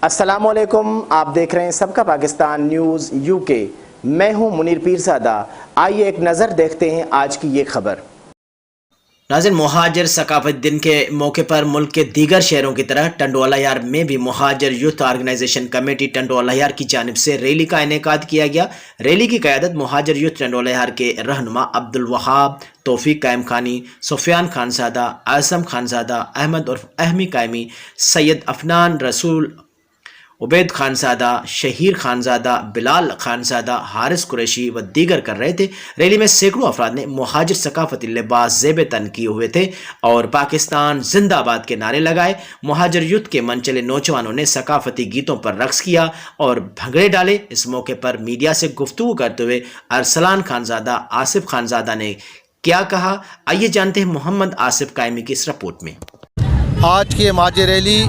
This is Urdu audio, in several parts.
السلام علیکم، آپ دیکھ رہے ہیں سب کا پاکستان نیوز یو کے۔ میں ہوں منیر پیرزادہ۔ آئیے ایک نظر دیکھتے ہیں آج کی یہ خبر۔ ناظرین، مہاجر ثقافت دن کے موقع پر ملک کے دیگر شہروں کی طرح ٹنڈو الیار میں بھی مہاجر یوتھ آرگنائزیشن کمیٹی ٹنڈو الیار کی جانب سے ریلی کا انعقاد کیا گیا۔ ریلی کی قیادت مہاجر یوتھ ٹنڈو الیار کے رہنما عبدالوہاب، توفیق قائم خانی، سفیان خانزادہ، اعظم خانزادہ، احمد عرف احمی قائمی، سید افنان رسول، عبید خانزادہ، شہیر خانزادہ، بلال خانزادہ، حارث قریشی و دیگر کر رہے تھے۔ ریلی میں سینکڑوں افراد نے مہاجر ثقافتی لباس زیب تن کیے ہوئے تھے اور پاکستان زندہ باد کے نعرے لگائے۔ مہاجر یوتھ کے منچلے نوجوانوں نے ثقافتی گیتوں پر رقص کیا اور بھنگڑے ڈالے۔ اس موقع پر میڈیا سے گفتگو کرتے ہوئے ارسلان خانزادہ، آصف خانزادہ نے کیا کہا، آئیے جانتے ہیں محمد آصف قائمی کی اس رپورٹ میں۔ آج کی مہاجر ریلی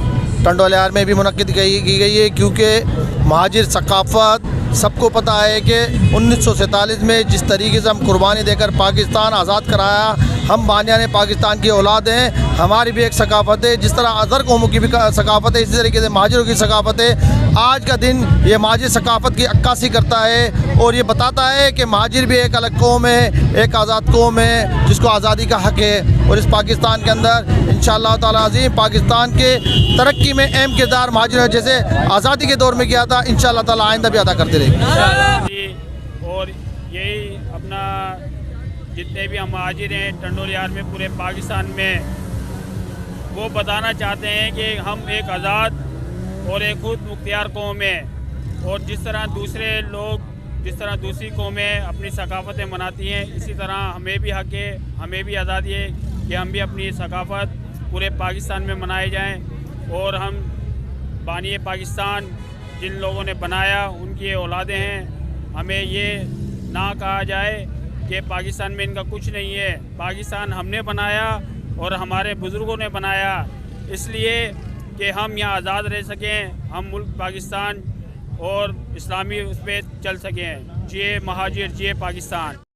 ٹنڈو الیار میں بھی منعقد کی گئی ہے، کیونکہ مہاجر ثقافت سب کو پتہ ہے کہ 1947 میں جس طریقے سے ہم قربانی دے کر پاکستان آزاد کرایا، ہم بانیان پاکستان کی اولاد ہیں، ہماری بھی ایک ثقافت ہے۔ جس طرح ادر قوموں کی بھی ثقافت ہے، اسی طریقے سے مہاجروں کی ثقافت ہے۔ آج کا دن یہ مہاجر ثقافت کی عکاسی کرتا ہے اور یہ بتاتا ہے کہ مہاجر بھی ایک الگ قوم ہے، ایک آزاد قوم ہے جس کو آزادی کا حق ہے، اور اس پاکستان کے اندر انشاءاللہ تعالی عظیم پاکستان کے ترقی میں اہم کردار مہاجروں نے جیسے آزادی کے دور میں کیا تھا، انشاءاللہ تعالی آئندہ بھی ادا کرتے رہے گے۔ اور یہی اپنا جتنے بھی ہم مہاجر ہیں ٹنڈو الیار میں پورے پاکستان میں، وہ بتانا چاہتے ہیں کہ ہم ایک آزاد اور ایک خود مختار قوم ہے، اور جس طرح دوسرے لوگ، جس طرح دوسری قومیں اپنی ثقافتیں مناتی ہیں، اسی طرح ہمیں بھی حق ہے، ہمیں بھی آزادی ہے کہ ہم بھی اپنی ثقافت پورے پاکستان میں منائے جائیں، اور ہم بانی پاکستان جن لوگوں نے بنایا ان کی اولادیں ہیں۔ ہمیں یہ نہ کہا جائے کہ پاکستان میں ان کا کچھ نہیں ہے۔ پاکستان ہم نے بنایا اور ہمارے بزرگوں نے بنایا، اس لیے کہ ہم یہاں آزاد رہ سکیں، ہم ملک پاکستان اور اسلامی اس پہ چل سکیں۔ جے مہاجر، جے پاکستان۔